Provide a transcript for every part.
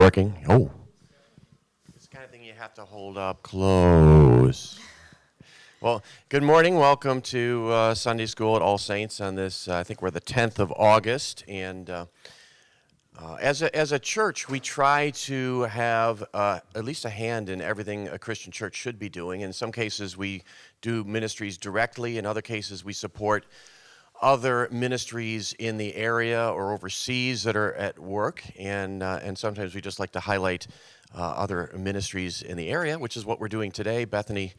Working. Oh, it's the kind of thing you have to hold up close. Well, good morning. Welcome to Sunday School at All Saints on this, I think we're the 10th of August. And as a church, we try to have at least a hand in everything a Christian church should be doing. In some cases, we do ministries directly. In other cases, we support other ministries in the area or overseas that are at work, and sometimes we just like to highlight other ministries in the area, which is what we're doing today, Bethany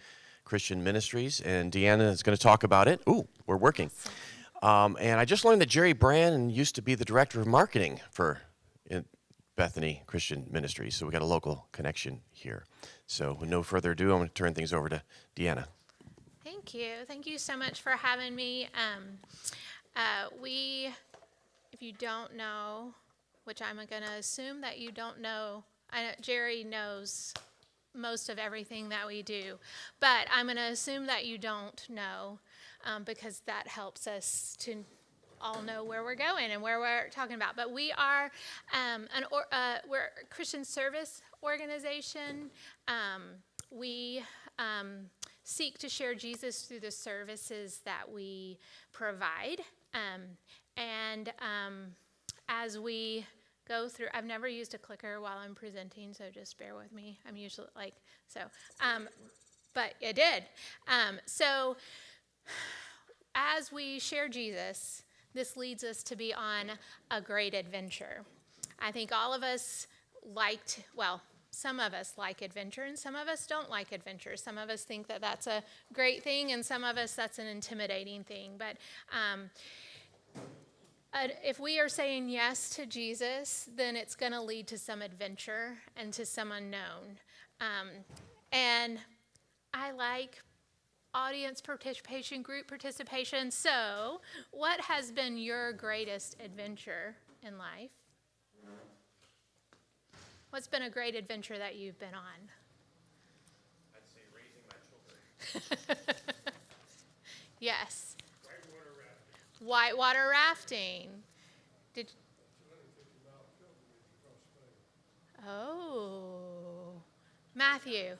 Christian Ministries, and Deanna is going to talk about it. Ooh, we're working. And I just learned that Jerry Brand used to be the director of marketing for Bethany Christian Ministries, so we got a local connection here. So with no further ado, I'm going to turn things over to Deanna. Thank you. Thank you so much for having me. If you don't know, which I'm going to assume that you don't know, Jerry knows most of everything that we do, but I'm going to assume that you don't know because that helps us to all know where we're going and where we're talking about. But we are we're a Christian service organization. We seek to share Jesus through the services that we provide. As we go through, I've never used a clicker while I'm presenting, so just bear with me. I'm usually but I did. So as we share Jesus, this leads us to be on a great adventure. I think all of us some of us like adventure, and some of us don't like adventure. Some of us think that that's a great thing, and some of us that's an intimidating thing. But if we are saying yes to Jesus, then it's going to lead to some adventure and to some unknown. And I like audience participation, group participation. So what has been your greatest adventure in life? What's been a great adventure that you've been on? I'd say raising my children. Yes. Whitewater rafting. Whitewater rafting. Did 250-mile pilgrimage across Spain. Oh, Matthew.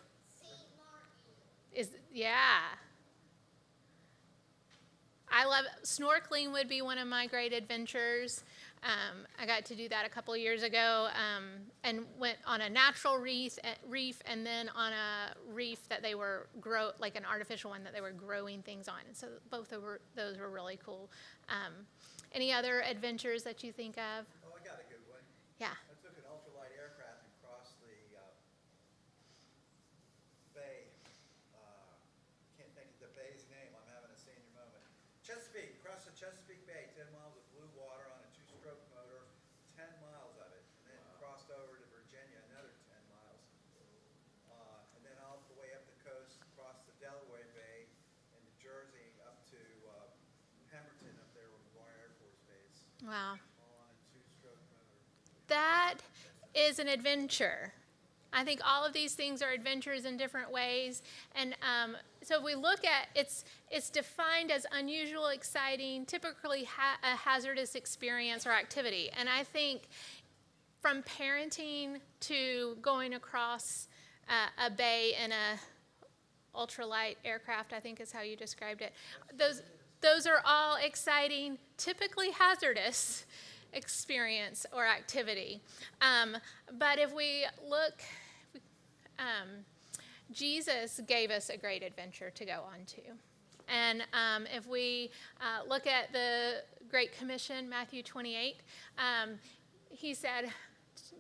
I love snorkeling. Would be one of my great adventures. I got to do that a couple of years ago and went on a natural reef and then on a reef that they were like an artificial one that they were growing things on. And so both of those were really cool. Any other adventures that you think of? Oh, I got a good one. Yeah. I took an ultralight aircraft and crossed the bay. Can't think of the bay's name. I'm having a senior moment. Chesapeake. Crossed the Chesapeake Bay, 10 miles of blue water on a two-stroke motor, 10 miles of it. And then crossed over to Virginia, another 10 miles. And then all the way up the coast, across the Delaware Bay into Jersey, up to Pemberton up there with McGuire Air Force Base. Wow. All on a two-stroke motor. That is an adventure. I think all of these things are adventures in different ways. And so if we look at it's defined as unusual, exciting, typically a hazardous experience or activity. And I think from parenting to going across a bay in a ultralight aircraft, I think is how you described it, those are all exciting, typically hazardous experience or activity. But if we look, Jesus gave us a great adventure to go on to. And if we look at the Great Commission, Matthew 28, he said,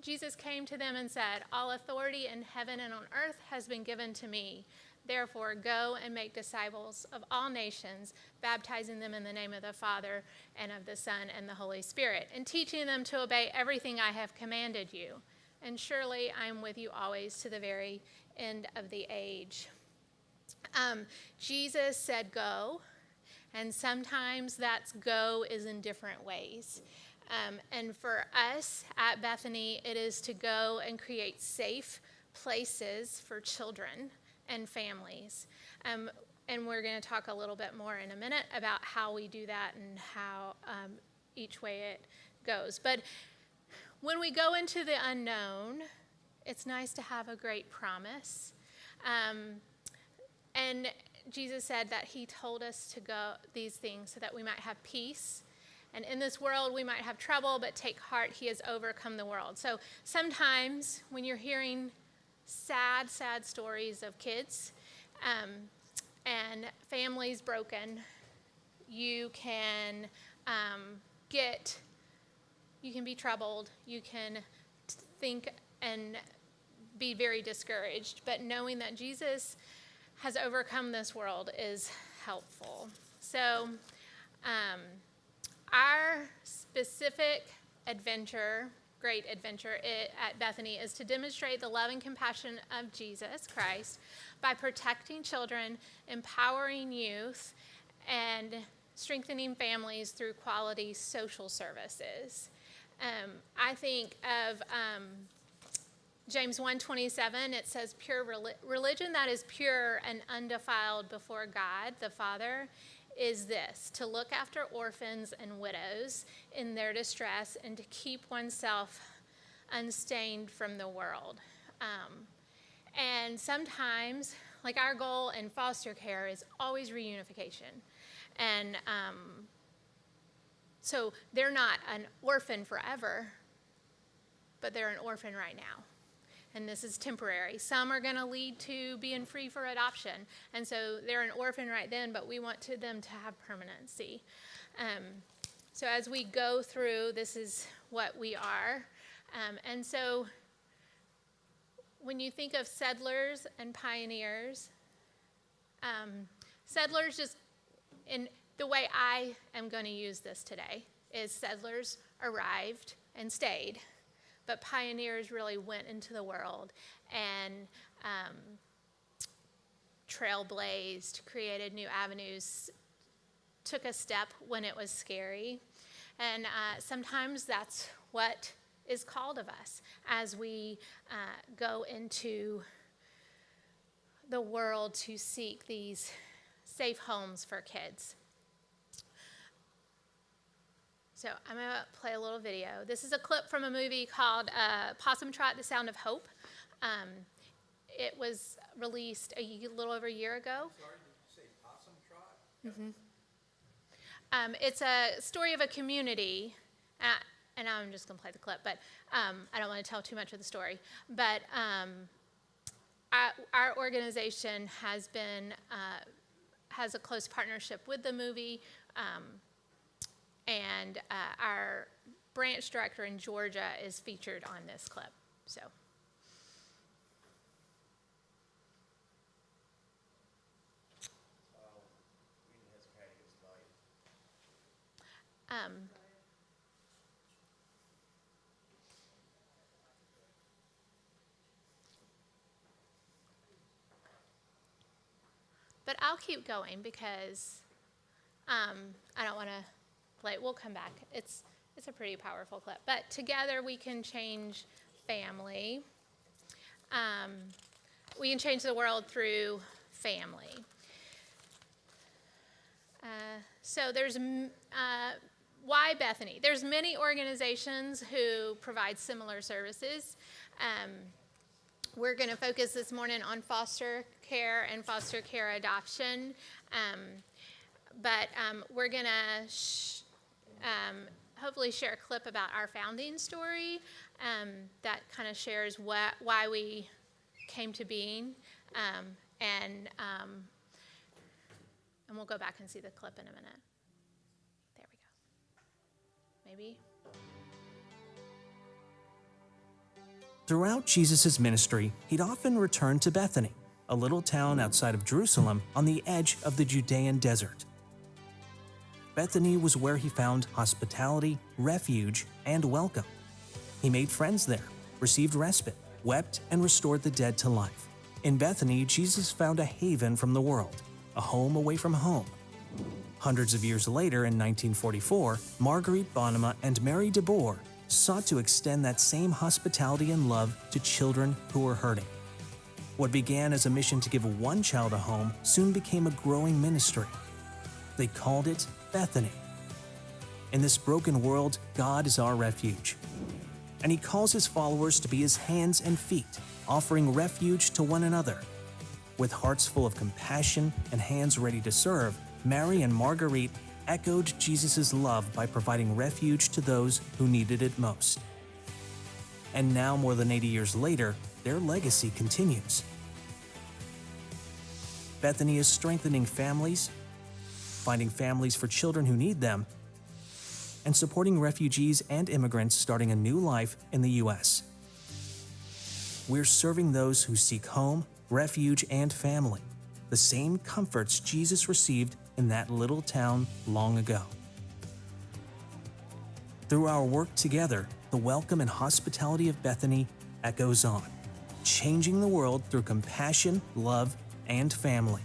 Jesus came to them and said, "All authority in heaven and on earth has been given to me. Therefore, go and make disciples of all nations, baptizing them in the name of the Father and of the Son and the Holy Spirit, and teaching them to obey everything I have commanded you. And surely I am with you always to the very end of the age." Jesus said go, and sometimes that's go is in different ways. And for us at Bethany, it is to go and create safe places for children and families. And we're going to talk a little bit more in a minute about how we do that and how each way it goes. But when we go into the unknown, it's nice to have a great promise. And Jesus said that he told us to go these things so that we might have peace. And in this world, we might have trouble, but take heart, he has overcome the world. So sometimes when you're hearing sad, sad stories of kids and families broken, you can be troubled. You can think and be very discouraged. But knowing that Jesus has overcome this world is helpful. So our specific adventure, great adventure at Bethany, is to demonstrate the love and compassion of Jesus Christ by protecting children, empowering youth, and strengthening families through quality social services. I think of James 1:27. It says, pure religion that is pure and undefiled before God the Father is this: to look after orphans and widows in their distress and to keep oneself unstained from the world. And sometimes, like, our goal in foster care is always reunification. And so they're not an orphan forever, but they're an orphan right now. And this is temporary. Some are going to lead to being free for adoption. And so they're an orphan right then, but we want them to have permanency. So as we go through, this is what we are. And so when you think of settlers and pioneers, settlers, just in the way I am going to use this today, is settlers arrived and stayed. But pioneers really went into the world and trailblazed, created new avenues, took a step when it was scary. And sometimes that's what is called of us as we go into the world to seek these safe homes for kids. So I'm going to play a little video. This is a clip from a movie called Possum Trot, The Sound of Hope. It was released a little over a year ago. Sorry, did you say Possum Trot? Mm-hmm. It's a story of a community, and I'm just going to play the clip, but I don't want to tell too much of the story. But our organization has a close partnership with the movie. And our branch director in Georgia is featured on this clip. So, but I'll keep going because I don't want to. We'll come back. It's a pretty powerful clip. But together we can change family. We can change the world through family. So there's why Bethany? There's many organizations who provide similar services. We're going to focus this morning on foster care and foster care adoption. But we're going to hopefully share a clip about our founding story that kind of shares why we came to being. And we'll go back and see the clip in a minute. There we go. Maybe. Throughout Jesus' ministry, he'd often return to Bethany, a little town outside of Jerusalem on the edge of the Judean desert. Bethany was where he found hospitality, refuge, and welcome. He made friends there, received respite, wept, and restored the dead to life. In Bethany, Jesus found a haven from the world, a home away from home. Hundreds of years later, in 1944, Marguerite Bonema and Mary DeBoer sought to extend that same hospitality and love to children who were hurting. What began as a mission to give one child a home soon became a growing ministry. They called it Bethany. In this broken world, God is our refuge. and he calls his followers to be his hands and feet, offering refuge to one another. With hearts full of compassion and hands ready to serve, Mary and Marguerite echoed Jesus' love by providing refuge to those who needed it most. And now, more than 80 years later, their legacy continues. Bethany is strengthening families, finding families for children who need them, and supporting refugees and immigrants starting a new life in the U.S. We're serving those who seek home, refuge, and family, the same comforts Jesus received in that little town long ago. Through our work together, the welcome and hospitality of Bethany echoes on, changing the world through compassion, love, and family.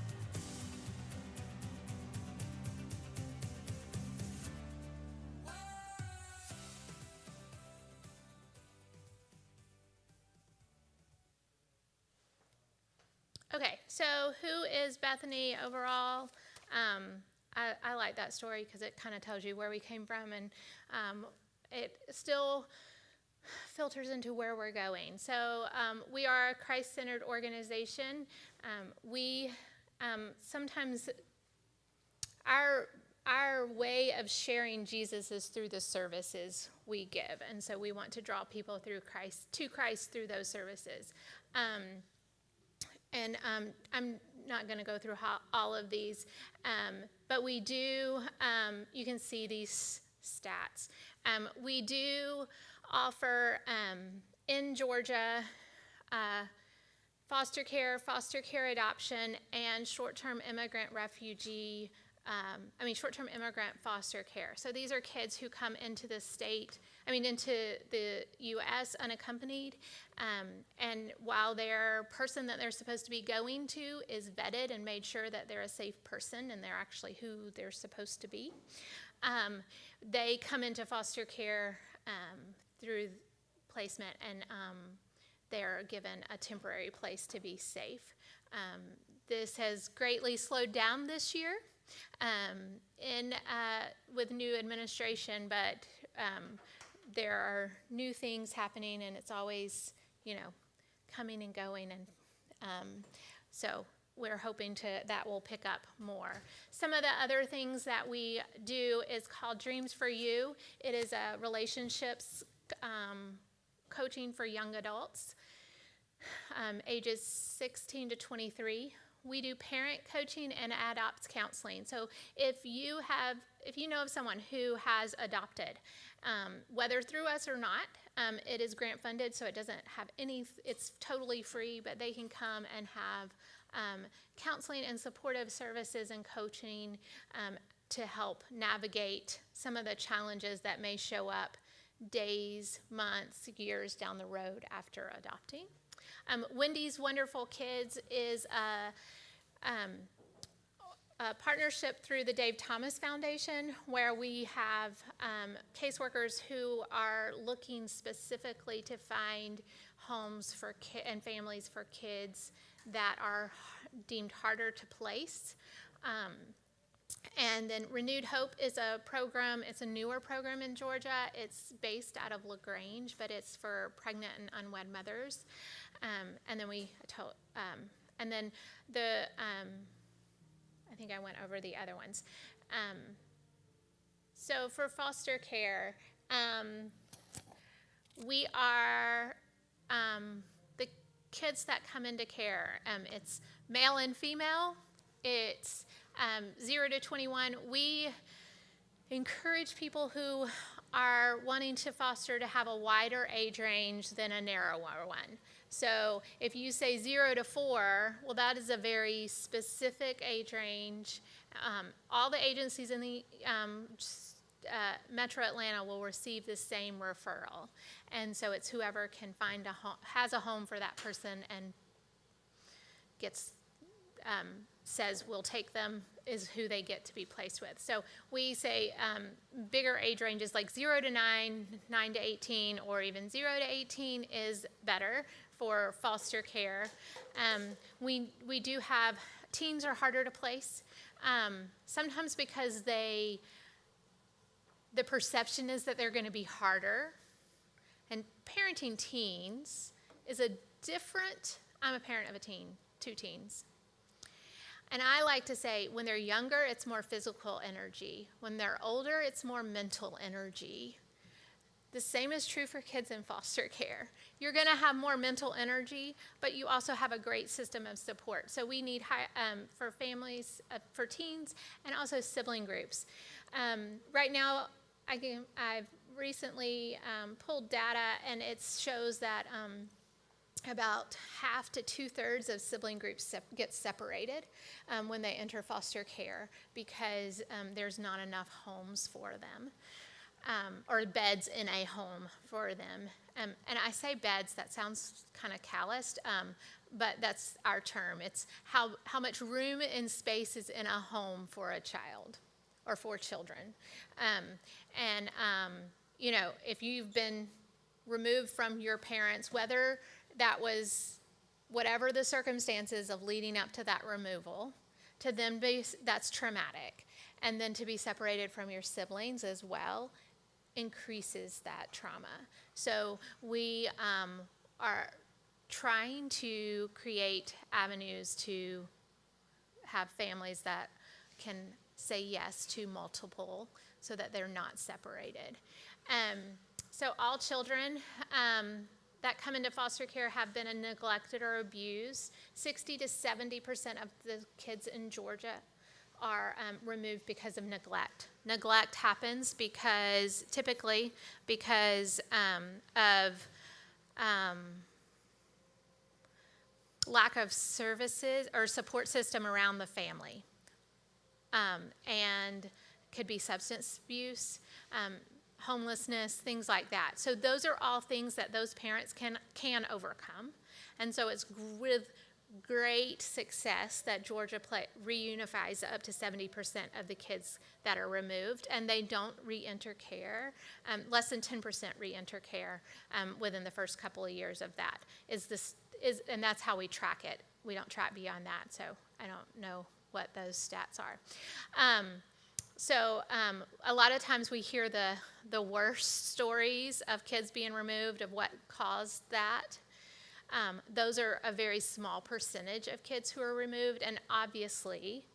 Okay, so who is Bethany overall? I like that story because it kind of tells you where we came from, and it still filters into where we're going. So we are a Christ-centered organization. We sometimes our way of sharing Jesus is through the services we give, and so we want to draw people through to Christ through those services. And I'm not going to go through all of these, but we do, you can see these stats. We do offer in Georgia foster care adoption, and short-term immigrant foster care. So these are kids who come into the into the U.S. unaccompanied, and while their person that they're supposed to be going to is vetted and made sure that they're a safe person and they're actually who they're supposed to be, they come into foster care through placement, and they're given a temporary place to be safe. This has greatly slowed down this year with new administration, but there are new things happening, and it's always, coming and going, and so we're hoping that will pick up more. Some of the other things that we do is called Dreams for You. It is a relationships coaching for young adults, ages 16 to 23. We do parent coaching and adopts counseling. So if you know of someone who has adopted, whether through us or not, it is grant funded, so it doesn't have it's totally free, but they can come and have counseling and supportive services and coaching to help navigate some of the challenges that may show up days, months, years down the road after adopting. Wendy's Wonderful Kids is a partnership through the Dave Thomas Foundation, where we have caseworkers who are looking specifically to find homes for and families for kids that are deemed harder to place. And then Renewed Hope is a program. It's a newer program in Georgia. It's based out of LaGrange, but it's for pregnant and unwed mothers. And then I think I went over the other ones. So for foster care, we are the kids that come into care. It's male and female. It's 0 to 21. We encourage people who are wanting to foster to have a wider age range than a narrower one. So if you say 0 to 4, well, that is a very specific age range. All the agencies in the Metro Atlanta will receive the same referral. And so it's whoever can find has a home for that person and gets says we'll take them is who they get to be placed with. So we say bigger age ranges like 0 to 9, 9 to 18, or even 0 to 18 is better for foster care. We do have, teens are harder to place, sometimes because the perception is that they're going to be harder. And parenting teens is a different, I'm a parent of a teen, 2 teens. And I like to say when they're younger, it's more physical energy. When they're older, it's more mental energy. The same is true for kids in foster care. You're going to have more mental energy, but you also have a great system of support. So we need for families, for teens, and also sibling groups. Right now, I've recently pulled data, and it shows that about half to 2/3 of sibling groups get separated when they enter foster care because there's not enough homes for them. Or beds in a home for them. And I say beds, that sounds kind of calloused, but that's our term. It's how much room and space is in a home for a child or for children. You know, if you've been removed from your parents, whether that was whatever the circumstances of leading up to that removal, to them that's traumatic. And then to be separated from your siblings as well increases that trauma. So we are trying to create avenues to have families that can say yes to multiple so that they're not separated. So all children that come into foster care have been neglected or abused. 60 to 70% of the kids in Georgia are removed because of neglect. Neglect happens typically because of lack of services or support system around the family. And could be substance abuse, homelessness, things like that. So those are all things that those parents can overcome. And so it's with great success that Georgia reunifies up to 70% of the kids that are removed, and they don't re-enter care. Less than 10% re-enter care within the first couple of years of that. And that's how we track it. We don't track beyond that, so I don't know what those stats are. A lot of times we hear the worst stories of kids being removed, of what caused that. Those are a very small percentage of kids who are removed, and obviously,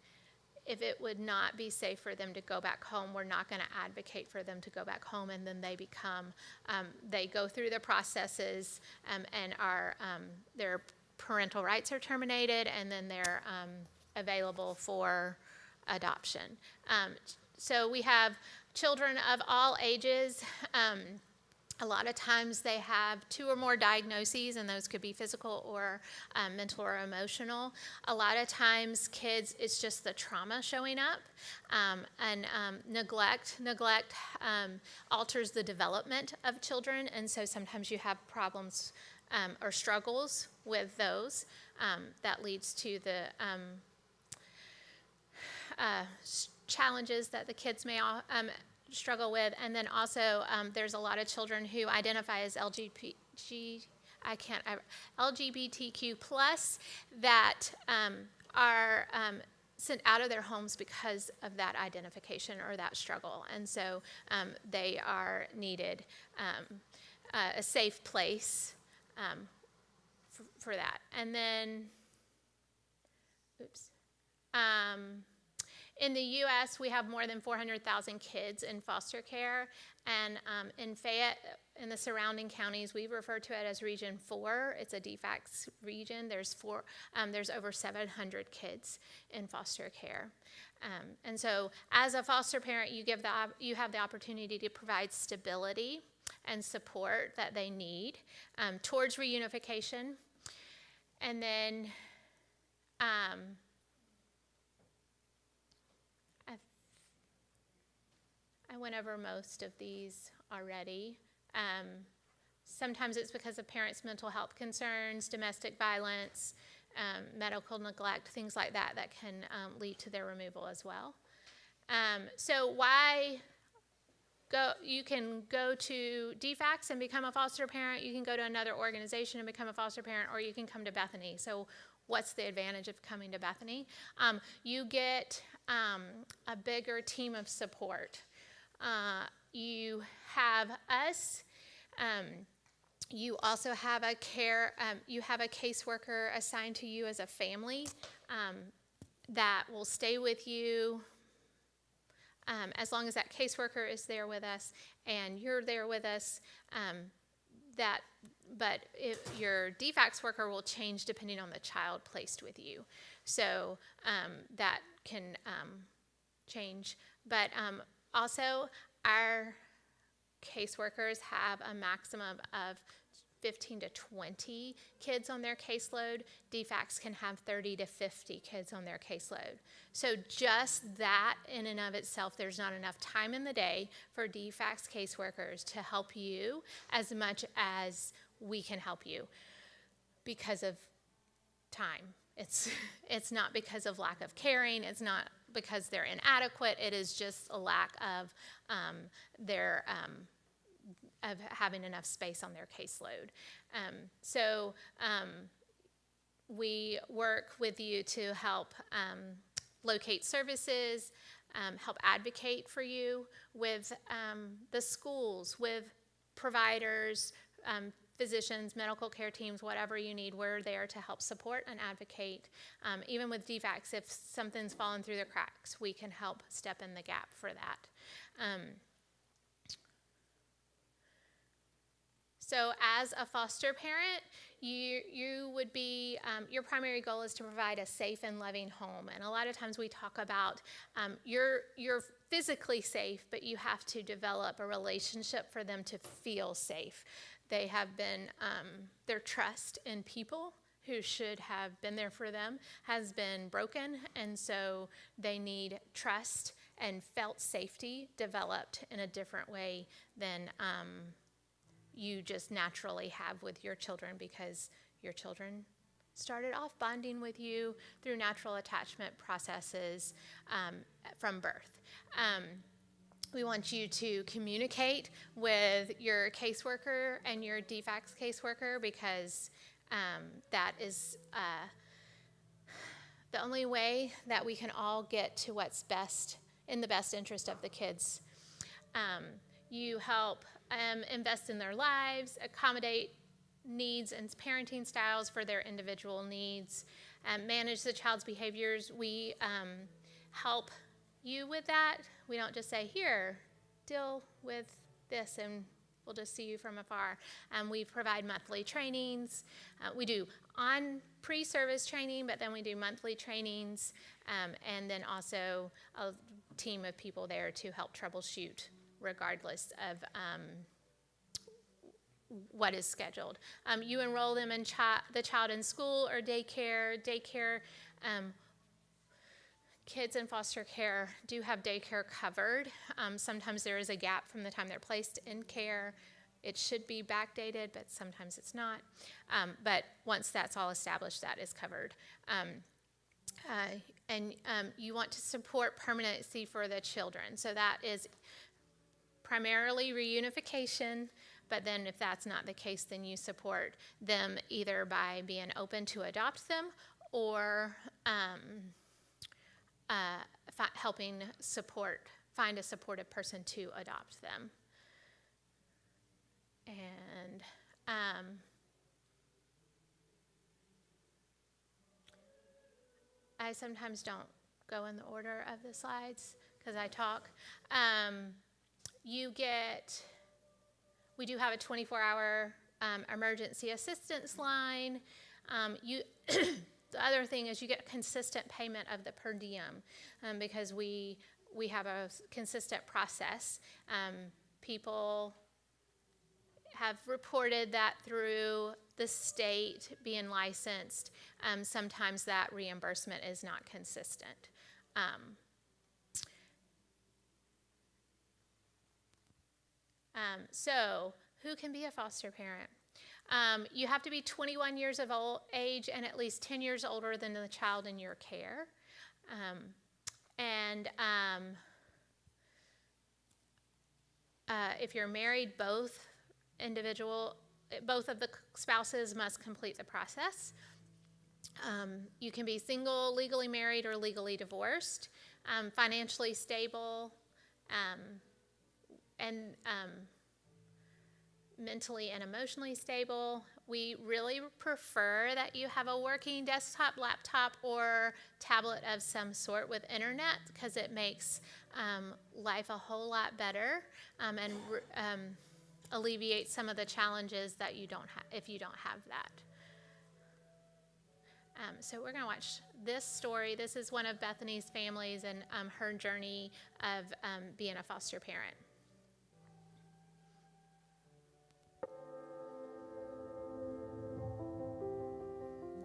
if it would not be safe for them to go back home, we're not going to advocate for them to go back home, and then they go through the processes, and their parental rights are terminated, and then they're available for adoption. So we have children of all ages. A lot of times they have 2 or more diagnoses, and those could be physical or mental or emotional. A lot of times kids, it's just the trauma showing up, and neglect alters the development of children, and so sometimes you have problems or struggles with those that leads to the challenges that the kids may struggle with. And then also there's a lot of children who identify as LGBTQ plus that are sent out of their homes because of that identification or that struggle. And so they are needed a safe place for that. And then, in the U.S., we have more than 400,000 kids in foster care, and in Fayette, in the surrounding counties, we refer to it as Region 4. It's a DFACS region. There's over 700 kids in foster care, and so as a foster parent, you have the opportunity to provide stability and support that they need towards reunification, and then. I went over most of these already. Sometimes it's because of parents' mental health concerns, domestic violence, medical neglect, things like that can lead to their removal as well. So you can go to DFACS and become a foster parent, you can go to another organization and become a foster parent, or you can come to Bethany. So what's the advantage of coming to Bethany? You get a bigger team of support. You have us You also have you have a caseworker assigned to you as a family that will stay with you as long as that caseworker is there with us and you're there with us. But your DFACS worker will change depending on the child placed with you. So that can change. But also, our caseworkers have a maximum of 15 to 20 kids on their caseload. DFACS can have 30 to 50 kids on their caseload. So just that in and of itself, there's not enough time in the day for DFACS caseworkers to help you as much as we can help you because of time. It's not because of lack of caring. It's not because they're inadequate. It is just a lack of of having enough space on their caseload. So we work with you to help locate services, help advocate for you with the schools, with providers, physicians, medical care teams, whatever you need, we're there to help support and advocate. Even with DFACS, if something's fallen through the cracks, we can help step in the gap for that. So as a foster parent, you would be, your primary goal is to provide a safe and loving home. And a lot of times we talk about you're physically safe, but you have to develop a relationship for them to feel safe. They have been, their trust in people who should have been there for them has been broken. And so they need trust and felt safety developed in a different way than you just naturally have with your children, because your children started off bonding with you through natural attachment processes from birth. We want you to communicate with your caseworker and your DFACS caseworker, because that is the only way that we can all get to what's best in the best interest of the kids. You help invest in their lives, accommodate needs and parenting styles for their individual needs, manage the child's behaviors. We help you with that. We don't just say, here, deal with this and we'll just see you from afar. We provide monthly trainings. We do on pre-service training, but then we do monthly trainings, and then also a team of people there to help troubleshoot regardless of what is scheduled. You enroll them in the child in school or daycare. Kids in foster care do have daycare covered. Sometimes there is a gap from the time they're placed in care. It should be backdated, but sometimes it's not. But once that's all established, that is covered. And you want to support permanency for the children. So that is primarily reunification, but then if that's not the case, then you support them either by being open to adopt them or helping find a supportive person to adopt them. And I sometimes don't go in the order of the slides because I talk. We do have a 24-hour emergency assistance line. The other thing is you get consistent payment of the per diem because we have a consistent process. People have reported that through the state being licensed, sometimes that reimbursement is not consistent. So who can be a foster parent? You have to be 21 years of age and at least 10 years older than the child in your care. If you're married, both of the spouses must complete the process. You can be single, legally married, or legally divorced, financially stable, and mentally and emotionally stable. We really prefer that you have a working desktop, laptop, or tablet of some sort with internet, because it makes life a whole lot better, and alleviates some of the challenges that you don't have if you don't have that. So we're going to watch this story. This is one of Bethany's families and her journey of being a foster parent.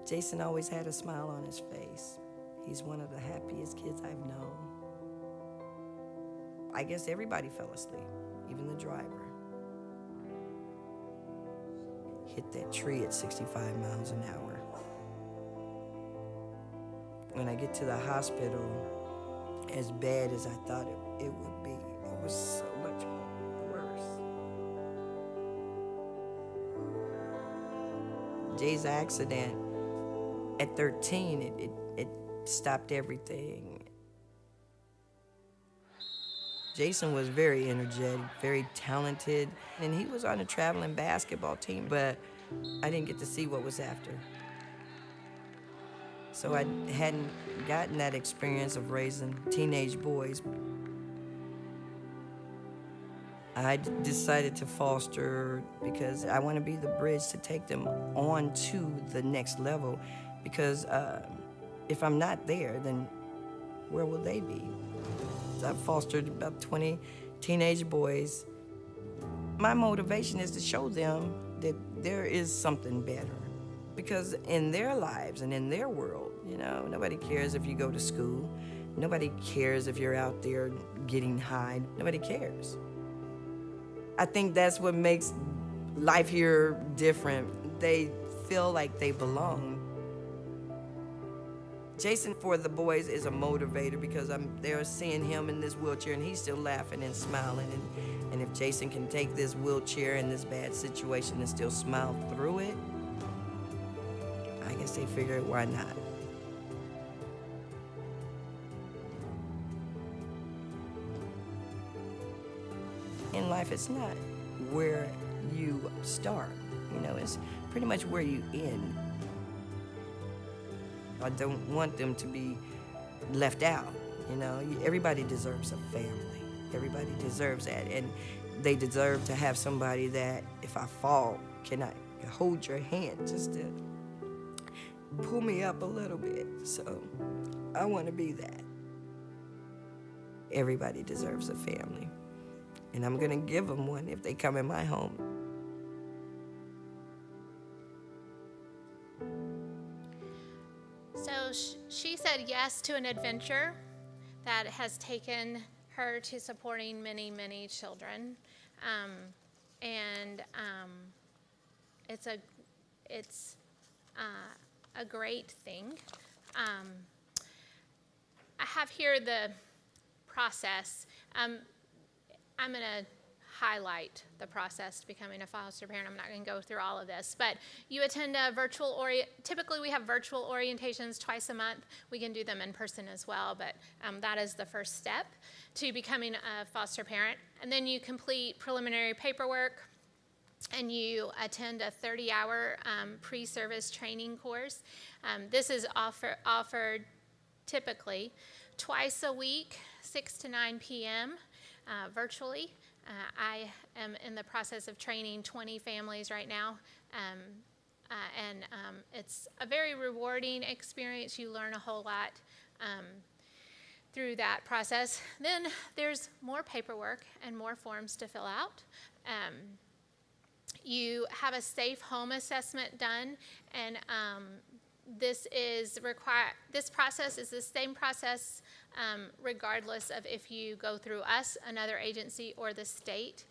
Jason always had a smile on his face. He's one of the happiest kids I've known. I guess everybody fell asleep, even the driver. Hit that tree at 65 miles an hour. When I get to the hospital, as bad as I thought it would be, it was so much worse. Jay's accident at 13, it stopped everything. Jason was very energetic, very talented, and he was on a traveling basketball team, but I didn't get to see what was after. So I hadn't gotten that experience of raising teenage boys. I decided to foster because I want to be the bridge to take them on to the next level, because if I'm not there, then where will they be? I've fostered about 20 teenage boys. My motivation is to show them that there is something better. Because in their lives and in their world, you know, nobody cares if you go to school. Nobody cares if you're out there getting high. Nobody cares. I think that's what makes life here different. They feel like they belong. Jason, for the boys, is a motivator, because they're seeing him in this wheelchair and he's still laughing and smiling. And if Jason can take this wheelchair and this bad situation and still smile through it, I guess they figure, why not? In life, it's not where you start, you know, it's pretty much where you end. I don't want them to be left out, you know. Everybody deserves a family. Everybody deserves that, and they deserve to have somebody that, if I fall, can I hold your hand just to pull me up a little bit. So I want to be that. Everybody deserves a family, and I'm going to give them one if they come in my home. So she said yes to an adventure that has taken her to supporting many, many children. It's a great thing. I have here the process. I'm going to highlight the process to becoming a foster parent. I'm not going to go through all of this, but you attend a typically we have virtual orientations twice a month. We can do them in person as well, but that is the first step to becoming a foster parent. And then you complete preliminary paperwork, and you attend a 30-hour pre-service training course. This is offered typically twice a week, 6 to 9 p.m. Virtually. I am in the process of training 20 families right now, and it's a very rewarding experience. You learn a whole lot through that process. Then there's more paperwork and more forms to fill out. You have a safe home assessment done, and this process is the same process regardless of if you go through us, another agency, or the state.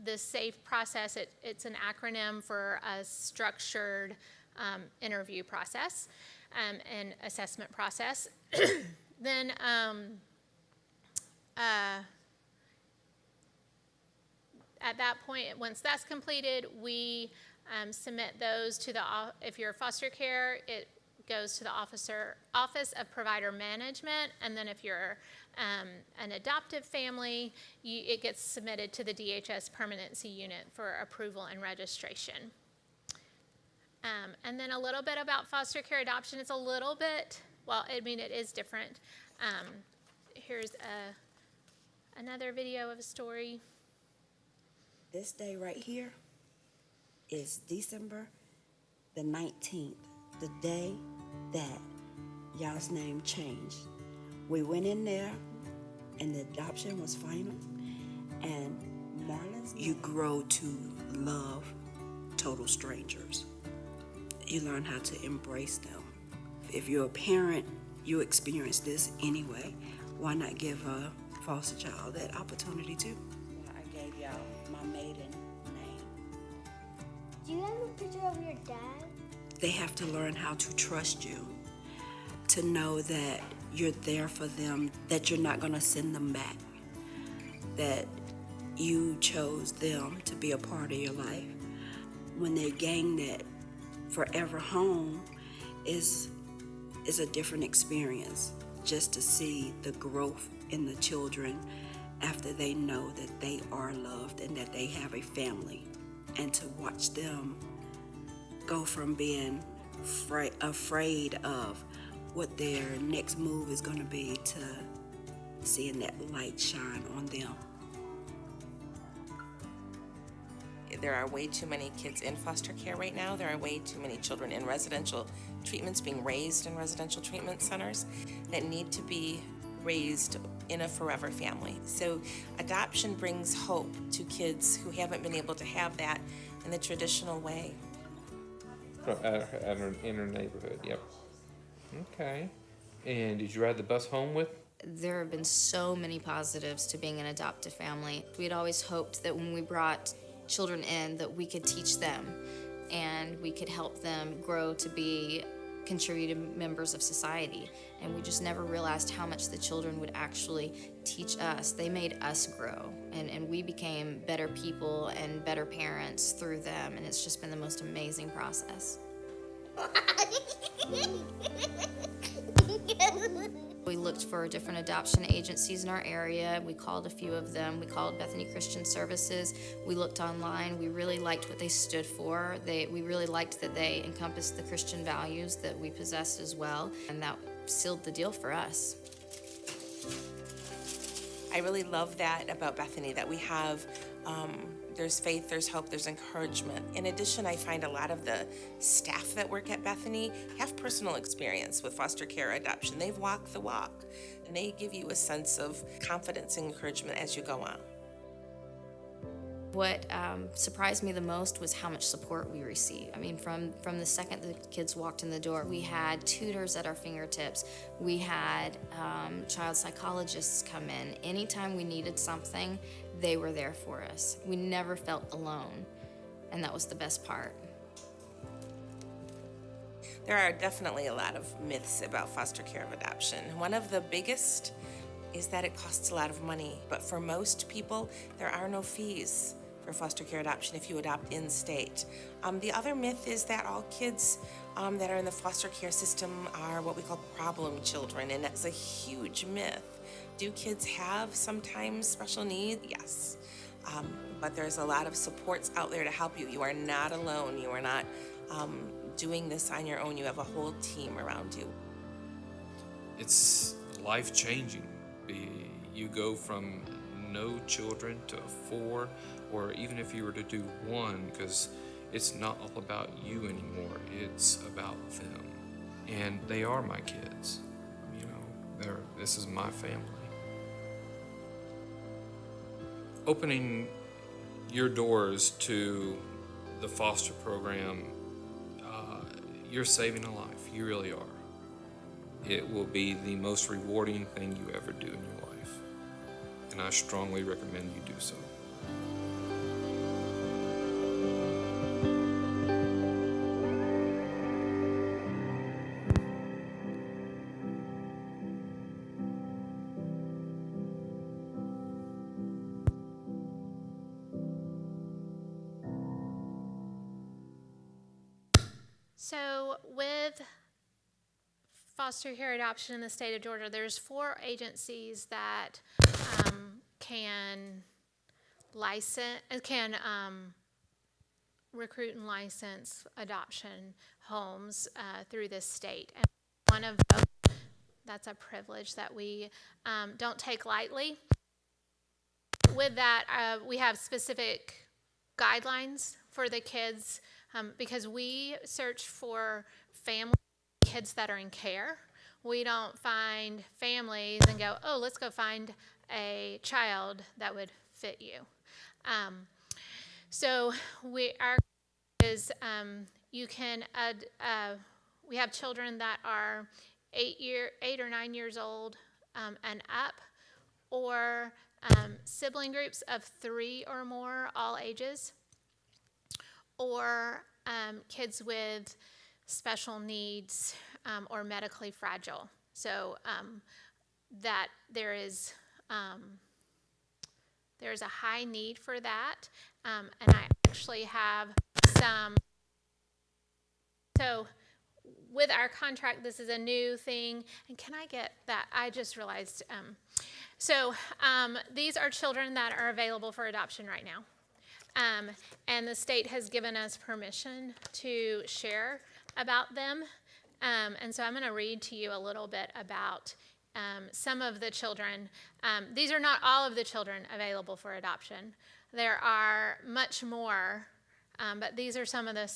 The SAFE process, it's an acronym for a structured interview process and assessment process. Then at that point, once that's completed, we submit those to if you're foster care, it goes to the Office of Provider Management, and then if you're an adoptive family, it gets submitted to the DHS Permanency Unit for approval and registration. And then a little bit about foster care adoption. It's a little bit, well, I mean, it is different. Here's another video of a story. This day right here is December the 19th, the day that y'all's name changed. We went in there and the adoption was final, and Marlon's name. You grow to love total strangers. You learn how to embrace them. If you're a parent, you experience this anyway. Why not give a foster child that opportunity too? I gave y'all my maiden name. Do you have a picture of your dad? They have to learn how to trust you, to know that you're there for them, that you're not gonna send them back, that you chose them to be a part of your life. When they gain that forever home is a different experience, just to see the growth in the children after they know that they are loved and that they have a family, and to watch them go from being afraid of what their next move is going to be to seeing that light shine on them. There are way too many kids in foster care right now. There are way too many children in residential treatments being raised in residential treatment centers that need to be raised in a forever family. So adoption brings hope to kids who haven't been able to have that in the traditional way. In her neighborhood, yep. Okay. And did you ride the bus home with? There have been so many positives to being an adoptive family. We had always hoped that when we brought children in, that we could teach them and we could help them grow to be contributing members of society. And we just never realized how much the children would actually teach us. They made us grow, and we became better people and better parents through them, and it's just been the most amazing process. We looked for different adoption agencies in our area. We called a few of them. We called Bethany Christian Services. We looked online. We really liked what they stood for. We really liked that they encompassed the Christian values that we possessed as well, and that sealed the deal for us. I really love that about Bethany, that we have there's faith, there's hope, there's encouragement. In addition, I find a lot of the staff that work at Bethany have personal experience with foster care adoption. They've walked the walk, and they give you a sense of confidence and encouragement as you go on. What surprised me the most was how much support we received. I mean, from the second the kids walked in the door, we had tutors at our fingertips. We had child psychologists come in. Anytime we needed something, they were there for us. We never felt alone, and that was the best part. There are definitely a lot of myths about foster care of adoption. One of the biggest is that it costs a lot of money, but for most people, there are no fees for foster care adoption if you adopt in-state. The other myth is that all kids that are in the foster care system are what we call problem children, and that's a huge myth. Do kids have sometimes special needs? Yes. But there's a lot of supports out there to help you. You are not alone. You are not doing this on your own. You have a whole team around you. It's life-changing. You go from no children to 4, or even if you were to do 1, because it's not all about you anymore. It's about them. And they are my kids. You know, this is my family. Opening your doors to the foster program, you're saving a life. You really are. It will be the most rewarding thing you ever do in your life, and I strongly recommend you do so. So with foster care adoption in the state of Georgia, there's 4 agencies that can recruit and license adoption homes through this state. And one of them, that's a privilege that we don't take lightly. With that, we have specific guidelines for the kids because we search for kids that are in care. We don't find families and go, oh, let's go find a child that would fit you. So our is you can we have children that are 8 or 9 years old and up, or sibling groups of 3 or more, all ages, or kids with special needs or medically fragile. So that there's a high need for that, and I actually have some. So with our contract, this is a new thing, and can I get that? I just realized. These are children that are available for adoption right now, and the state has given us permission to share about them, and so I'm going to read to you a little bit about some of the children. These are not all of the children available for adoption. There are much more, but these are some of the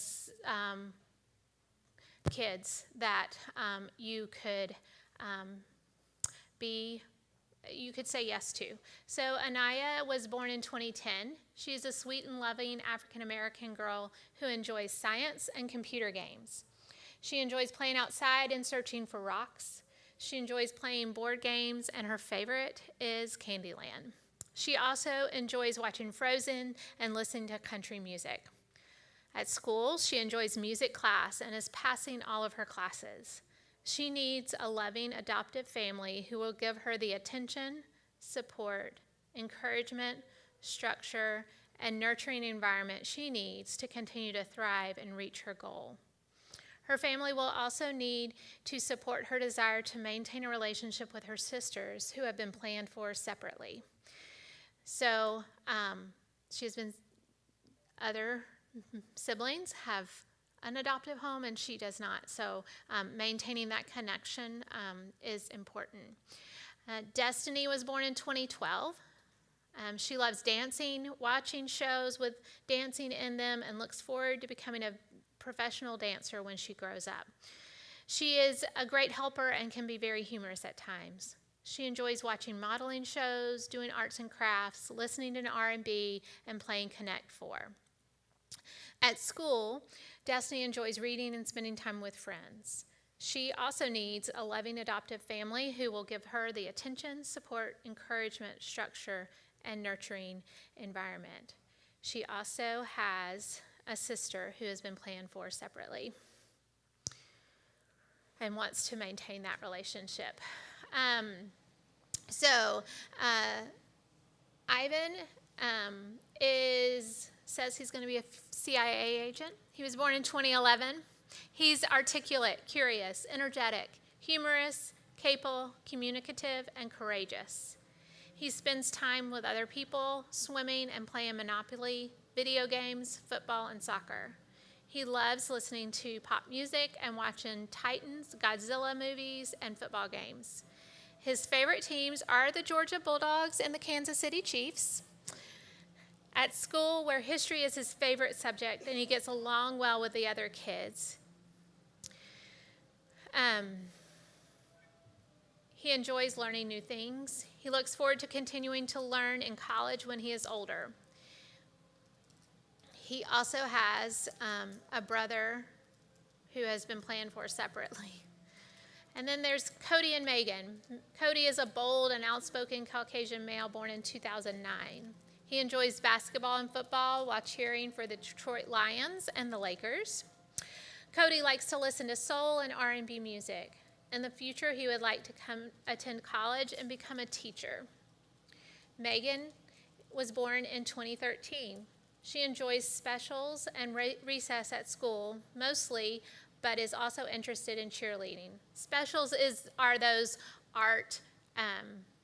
kids that you could say yes to. So Anaya was born in 2010. She's a sweet and loving African-American girl who enjoys science and computer games. She enjoys playing outside and searching for rocks. She enjoys playing board games, and her favorite is Candyland. She also enjoys watching Frozen and listening to country music. At school, she enjoys music class and is passing all of her classes. She needs a loving adoptive family who will give her the attention, support, encouragement, structure, and nurturing environment she needs to continue to thrive and reach her goal. Her family will also need to support her desire to maintain a relationship with her sisters who have been planned for separately. So other siblings have an adoptive home and she does not. So maintaining that connection is important. Destiny was born in 2012. She loves dancing, watching shows with dancing in them, and looks forward to becoming a professional dancer when she grows up. She is a great helper and can be very humorous at times. She enjoys watching modeling shows, doing arts and crafts, listening to R&B, and playing Connect 4. At school, Destiny enjoys reading and spending time with friends. She also needs a loving adoptive family who will give her the attention, support, encouragement, structure, and nurturing environment. She also has a sister who has been planned for separately and wants to maintain that relationship. Ivan says he's going to be a CIA agent. He was born in 2011. He's articulate, curious, energetic, humorous, capable, communicative, and courageous. He spends time with other people, swimming and playing Monopoly, video games, football, and soccer. He loves listening to pop music and watching Titans, Godzilla movies, and football games. His favorite teams are the Georgia Bulldogs and the Kansas City Chiefs. At school, where history is his favorite subject, and he gets along well with the other kids. He enjoys learning new things. He looks forward to continuing to learn in college when he is older. He also has a brother who has been planned for separately. And then there's Cody and Megan. Cody is a bold and outspoken Caucasian male born in 2009. He enjoys basketball and football while cheering for the Detroit Lions and the Lakers. Cody likes to listen to soul and R&B music. In the future, he would like to attend college and become a teacher. Megan was born in 2013. She enjoys specials and recess at school, mostly but is also interested in cheerleading. Specials are those art,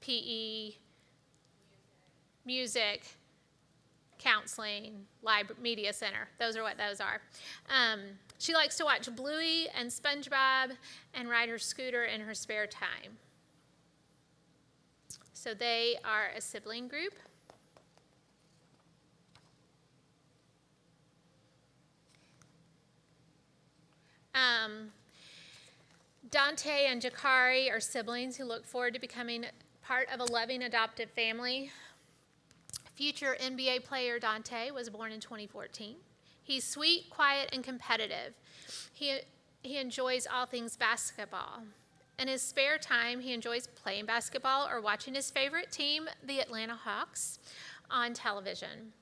PE, music, counseling, media center. Those are what those are. She likes to watch Bluey and SpongeBob and ride her scooter in her spare time. So they are a sibling group. Dante and Jakari are siblings who look forward to becoming part of a loving adoptive family. Future NBA player Dante was born in 2014. He's sweet, quiet, and competitive. He enjoys all things basketball. In his spare time, he enjoys playing basketball or watching his favorite team, the Atlanta Hawks, on television.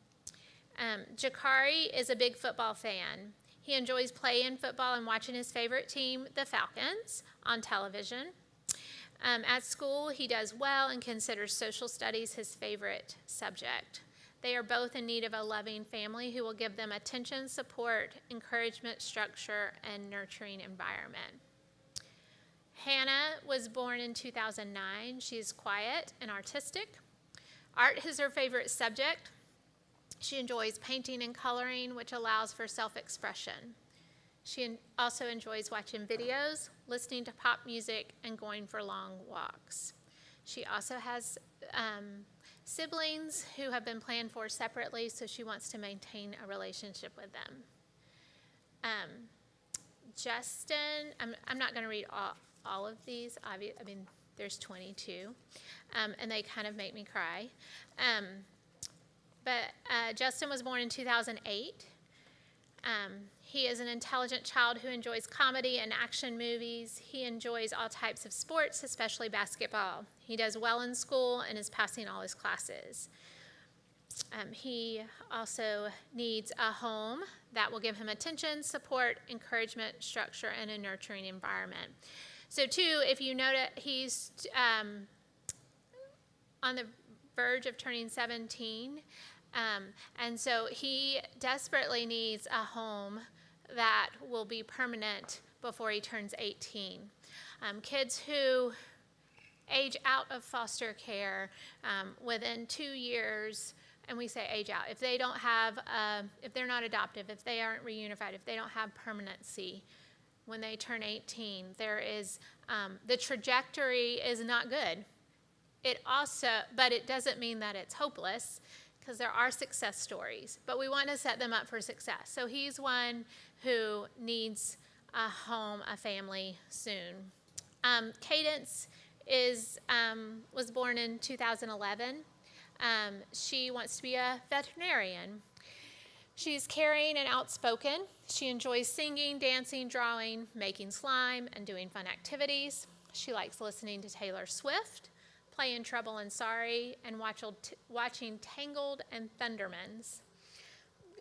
Jakari is a big football fan. He enjoys playing football and watching his favorite team, the Falcons, on television. At school, he does well and considers social studies his favorite subject. They are both in need of a loving family who will give them attention, support, encouragement, structure, and nurturing environment. Hannah was born in 2009. She's quiet and artistic. Art is her favorite subject. She enjoys painting and coloring, which allows for self-expression. She also enjoys watching videos, listening to pop music, and going for long walks. She also has siblings who have been planned for separately, so she wants to maintain a relationship with them. Justin, I'm not going to read all of these. I mean, there's 22, and they kind of make me cry. But Justin was born in 2008. He is an intelligent child who enjoys comedy and action movies. He enjoys all types of sports, especially basketball. He does well in school and is passing all his classes. He also needs a home that will give him attention, support, encouragement, structure, and a nurturing environment. So too, if you notice, he's on the verge of turning 17. And so he desperately needs a home that will be permanent before he turns 18. Kids who age out of foster care within 2 years, and we say age out, if they don't have, if they're not adoptive, if they aren't reunified, if they don't have permanency when they turn 18, there is, the trajectory is not good. But it doesn't mean that it's hopeless, because there are success stories, but we want to set them up for success. So he's one who needs a home, a family soon. Cadence was born in 2011. She wants to be a veterinarian. She's caring and outspoken. She enjoys singing, dancing, drawing, making slime, and doing fun activities. She likes listening to Taylor Swift, playing Trouble and Sorry, and watching Tangled and Thundermans.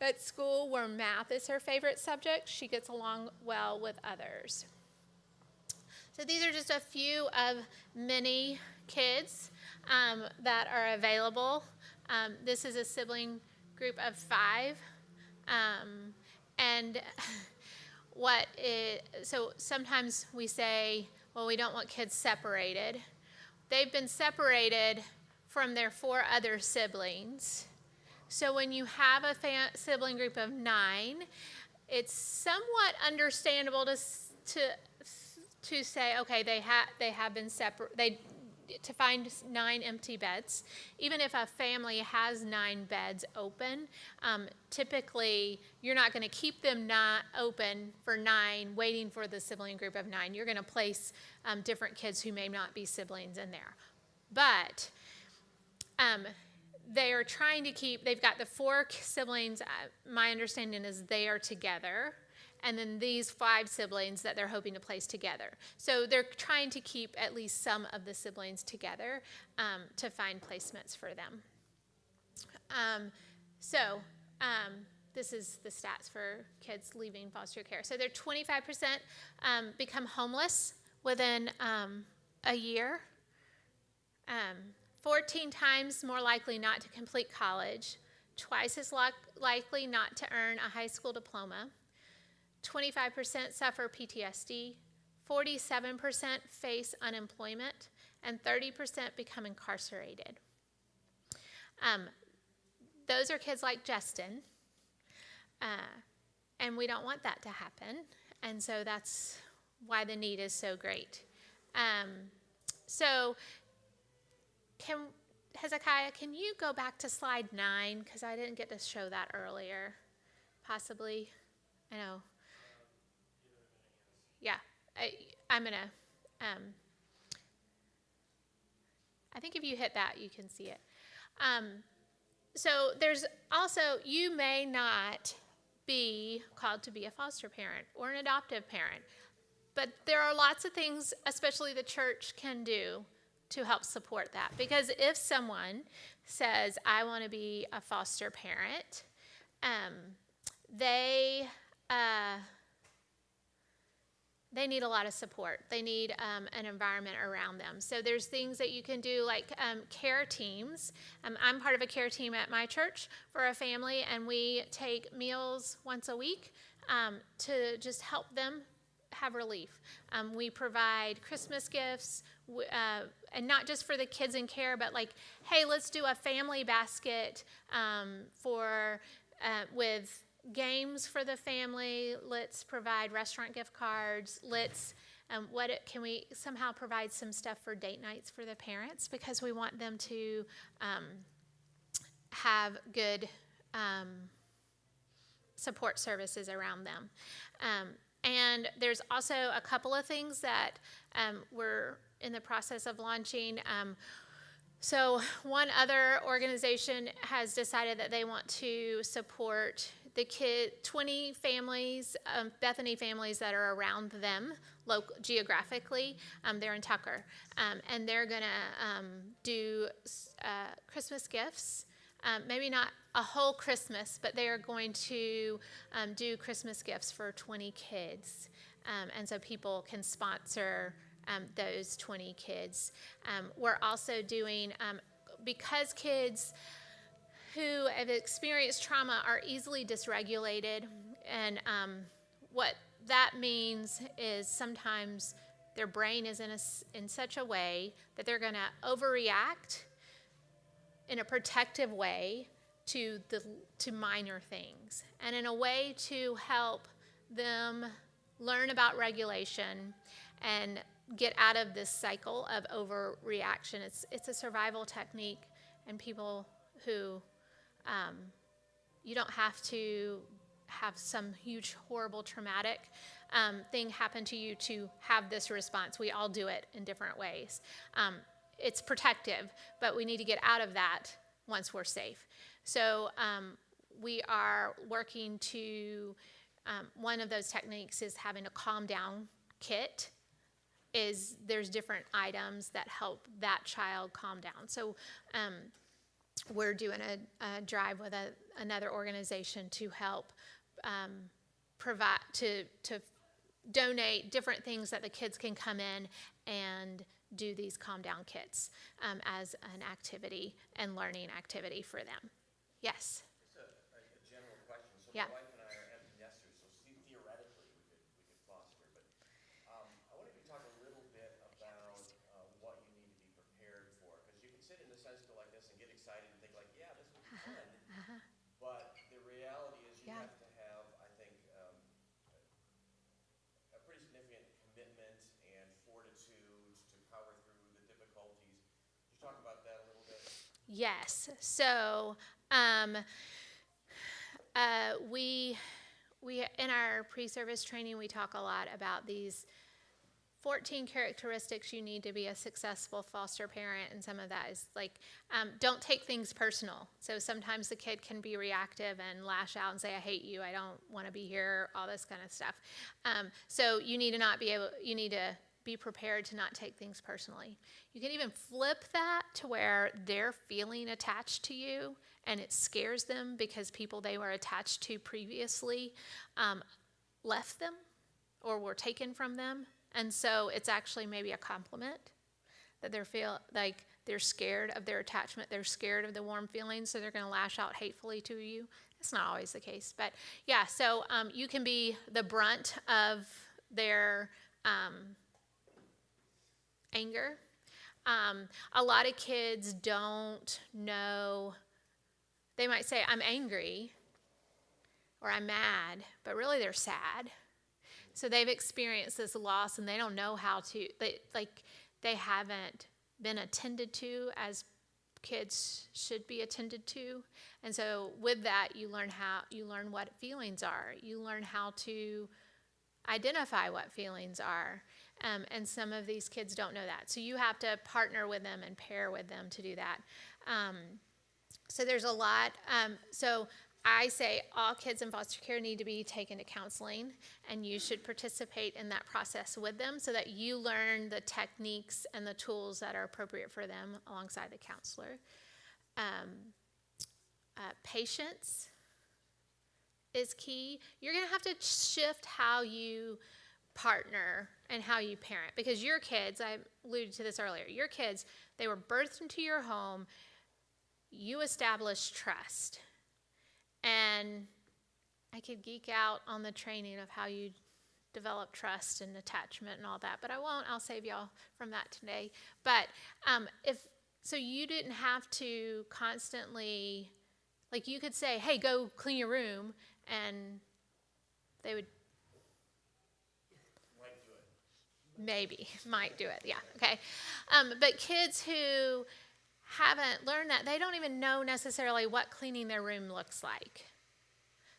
At school, where math is her favorite subject, she gets along well with others. So these are just a few of many kids that are available. This is a sibling group of 5. So sometimes we say, well, we don't want kids separated. They've been separated from their 4 other siblings. So when you have a sibling group of 9, it's somewhat understandable to say, okay, they have been separated. To find 9 empty beds, even if a family has 9 beds open, typically you're not going to keep them not open for 9, waiting for the sibling group of 9. You're going to place different kids who may not be siblings in there. But they are trying to keep, they've got the 4 siblings, my understanding is they are together, and then these 5 siblings that they're hoping to place together. So they're trying to keep at least some of the siblings together to find placements for them. This is the stats for kids leaving foster care. So they're 25% become homeless within a year, 14 times more likely not to complete college, twice as likely not to earn a high school diploma, 25% suffer PTSD, 47% face unemployment, and 30% become incarcerated. Those are kids like Justin, and we don't want that to happen, and so that's why the need is so great. So Hezekiah, can you go back to slide 9, because I didn't get to show that earlier, possibly? I know. Yeah, I'm going to, I think if you hit that, you can see it. So there's also, you may not be called to be a foster parent or an adoptive parent, but there are lots of things, especially the church, can do to help support that. Because if someone says, I want to be a foster parent, they need a lot of support. They need an environment around them. So there's things that you can do, like care teams. I'm part of a care team at my church for a family, and we take meals once a week to just help them have relief. We provide Christmas gifts, and not just for the kids in care, but like, hey, let's do a family basket with games for the family. Let's provide restaurant gift cards. Let's can we somehow provide some stuff for date nights for the parents, because we want them to have good support services around them. And there's also a couple of things that we're in the process of launching. So one other organization has decided that they want to support the 20 families, Bethany families that are around them geographically. They're in Tucker. And they're going to do Christmas gifts. Maybe not a whole Christmas, but they are going to do Christmas gifts for 20 kids. And so people can sponsor those 20 kids. We're also doing, because kids who have experienced trauma are easily dysregulated, and what that means is sometimes their brain is in such a way that they're going to overreact in a protective way to minor things, and in a way to help them learn about regulation and get out of this cycle of overreaction. It's a survival technique, and people who you don't have to have some huge, horrible, traumatic thing happen to you to have this response. We all do it in different ways. It's protective, but we need to get out of that once we're safe. So we are working to, one of those techniques is having a calm down kit. There's different items that help that child calm down. So we're doing a drive with another organization to help provide, to donate different things that the kids can come in and do these calm down kits as an activity and learning activity for them. Yes? Just a general question. So Yeah. my wife and I are empty nesters, so theoretically we could foster. But I wonder if you talk a little bit about what you need to be prepared for. Because you can sit in a Sunday school like this and get excited and think like, yeah, this would be fun. But the reality is you have to have, I think, a pretty significant commitment and fortitude to power through the difficulties. Could you talk about that a little bit? Yes. So we in our pre-service training, we talk a lot about these 14 characteristics you need to be a successful foster parent, and some of that is like, don't take things personal. So sometimes the kid can be reactive and lash out and say, I hate you, I don't want to be here, all this kind of stuff. So you need to be prepared to not take things personally. You can even flip that to where they're feeling attached to you and it scares them because people they were attached to previously left them or were taken from them. And so it's actually maybe a compliment that they're scared of their attachment. They're scared of the warm feelings, so they're going to lash out hatefully to you. It's not always the case, but yeah, so you can be the brunt of their anger. A lot of kids don't know, they might say, I'm angry or I'm mad, but really they're sad. So they've experienced this loss and they don't know how to, they haven't been attended to as kids should be attended to. And so with that, you learn what feelings are. You learn how to identify what feelings are. And some of these kids don't know that. So you have to partner with them and pair with them to do that. So there's a lot. So I say all kids in foster care need to be taken to counseling, and you should participate in that process with them so that you learn the techniques and the tools that are appropriate for them alongside the counselor. Patience is key. You're going to have to shift how you partner and how you parent, because your kids, I alluded to this earlier, your kids, they were birthed into your home. You established trust. And I could geek out on the training of how you develop trust and attachment and all that, but I won't. I'll save y'all from that today. But so you didn't have to constantly, like you could say, hey, go clean your room, and they would might do it, yeah, okay. But kids who haven't learned that, they don't even know necessarily what cleaning their room looks like.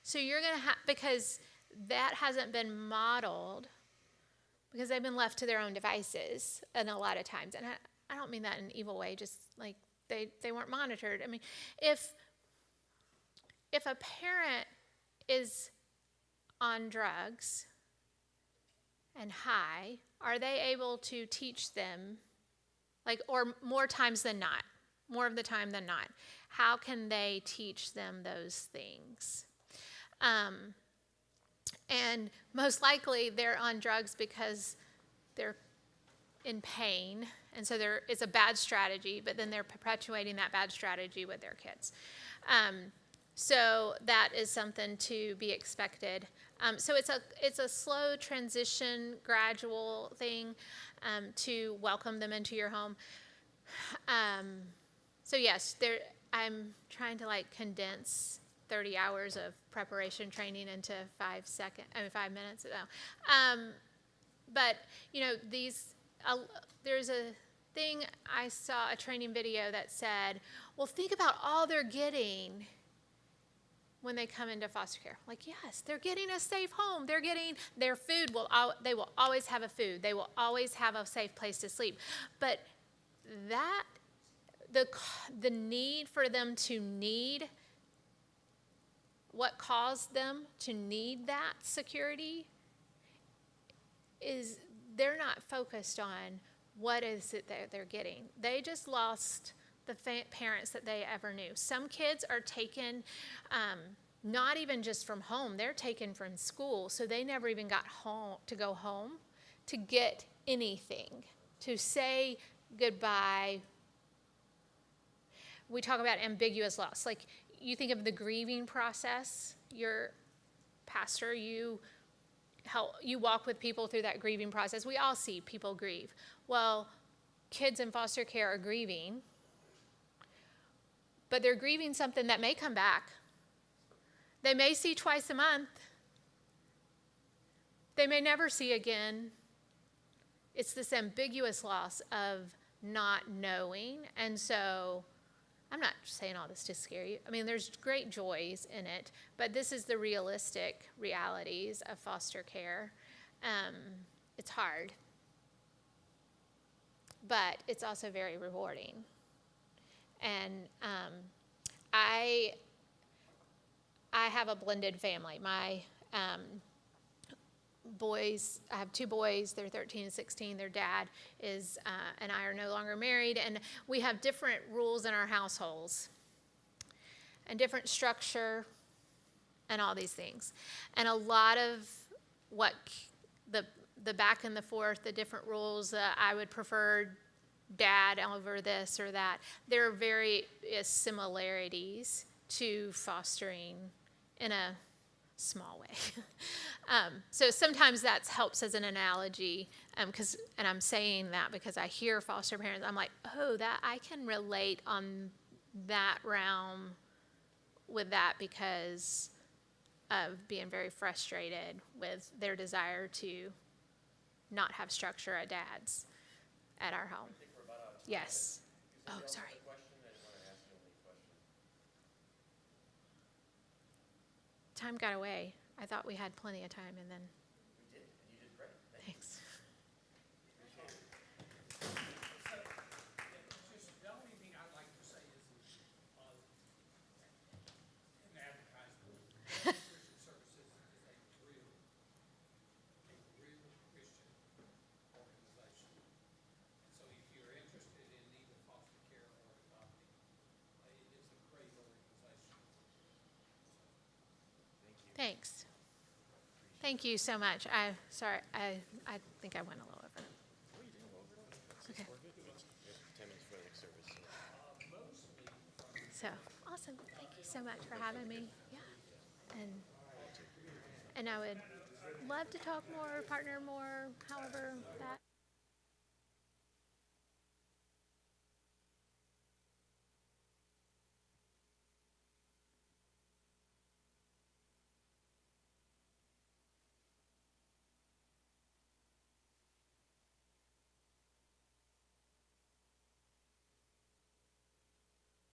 So you're going to have, because that hasn't been modeled, because they've been left to their own devices and a lot of times. And I don't mean that in an evil way, just like they weren't monitored. I mean, if a parent is on drugs and high, are they able to teach them, or more times than not, more of the time than not, how can they teach them those things? And most likely they're on drugs because they're in pain, and so it's a bad strategy, but then they're perpetuating that bad strategy with their kids. So that is something to be expected. So it's a slow transition, gradual thing to welcome them into your home. So yes, I'm trying to thecondense 30 hours of preparation training into 5 minutes. But there's a thing, I saw a training video that said, well, think about all they're getting when they come into foster care. Like, yes, they're getting a safe home. They're getting their food. They will always have a food. They will always have a safe place to sleep. But the need for them to need, what caused them to need that security is they're not focused on what is it that they're getting. They just lost the parents that they ever knew. Some kids are taken, not even just from home, they're taken from school, so they never even got home to go home to get anything, to say goodbye. We talk about ambiguous loss. Like, you think of the grieving process. Your pastor, you walk with people through that grieving process. We all see people grieve. Well, kids in foster care are grieving, but they're grieving something that may come back. They may see twice a month. They may never see again. It's this ambiguous loss of not knowing. And so I'm not saying all this to scare you. I mean, there's great joys in it, but this is the realistic realities of foster care. It's hard, but it's also very rewarding. And I have a blended family. My boys, I have two boys, they're 13 and 16. Their dad and I are no longer married, and we have different rules in our households and different structure and all these things. And a lot of what the back and the forth, the different rules, I would prefer dad over this or that. There are various similarities to fostering in a small way. So sometimes that helps as an analogy, and I'm saying that because I hear foster parents, I'm like, oh, that I can relate on that realm with that because of being very frustrated with their desire to not have structure at dad's at our home. Yes. Oh, sorry. Time got away. I thought we had plenty of time, and then. We did, and you did great. Thanks. Just the only thing I'd like to say is, in advertisement, Christian Services is a real Christian organization. And so if you're interested in either foster care or adopting, it is a great organization. Thanks. Thank you so much. Sorry, I think I went a little over. Okay. 10 minutes for the next service. So awesome. Thank you so much for having me. Yeah. And I would love to talk more, partner more, however that.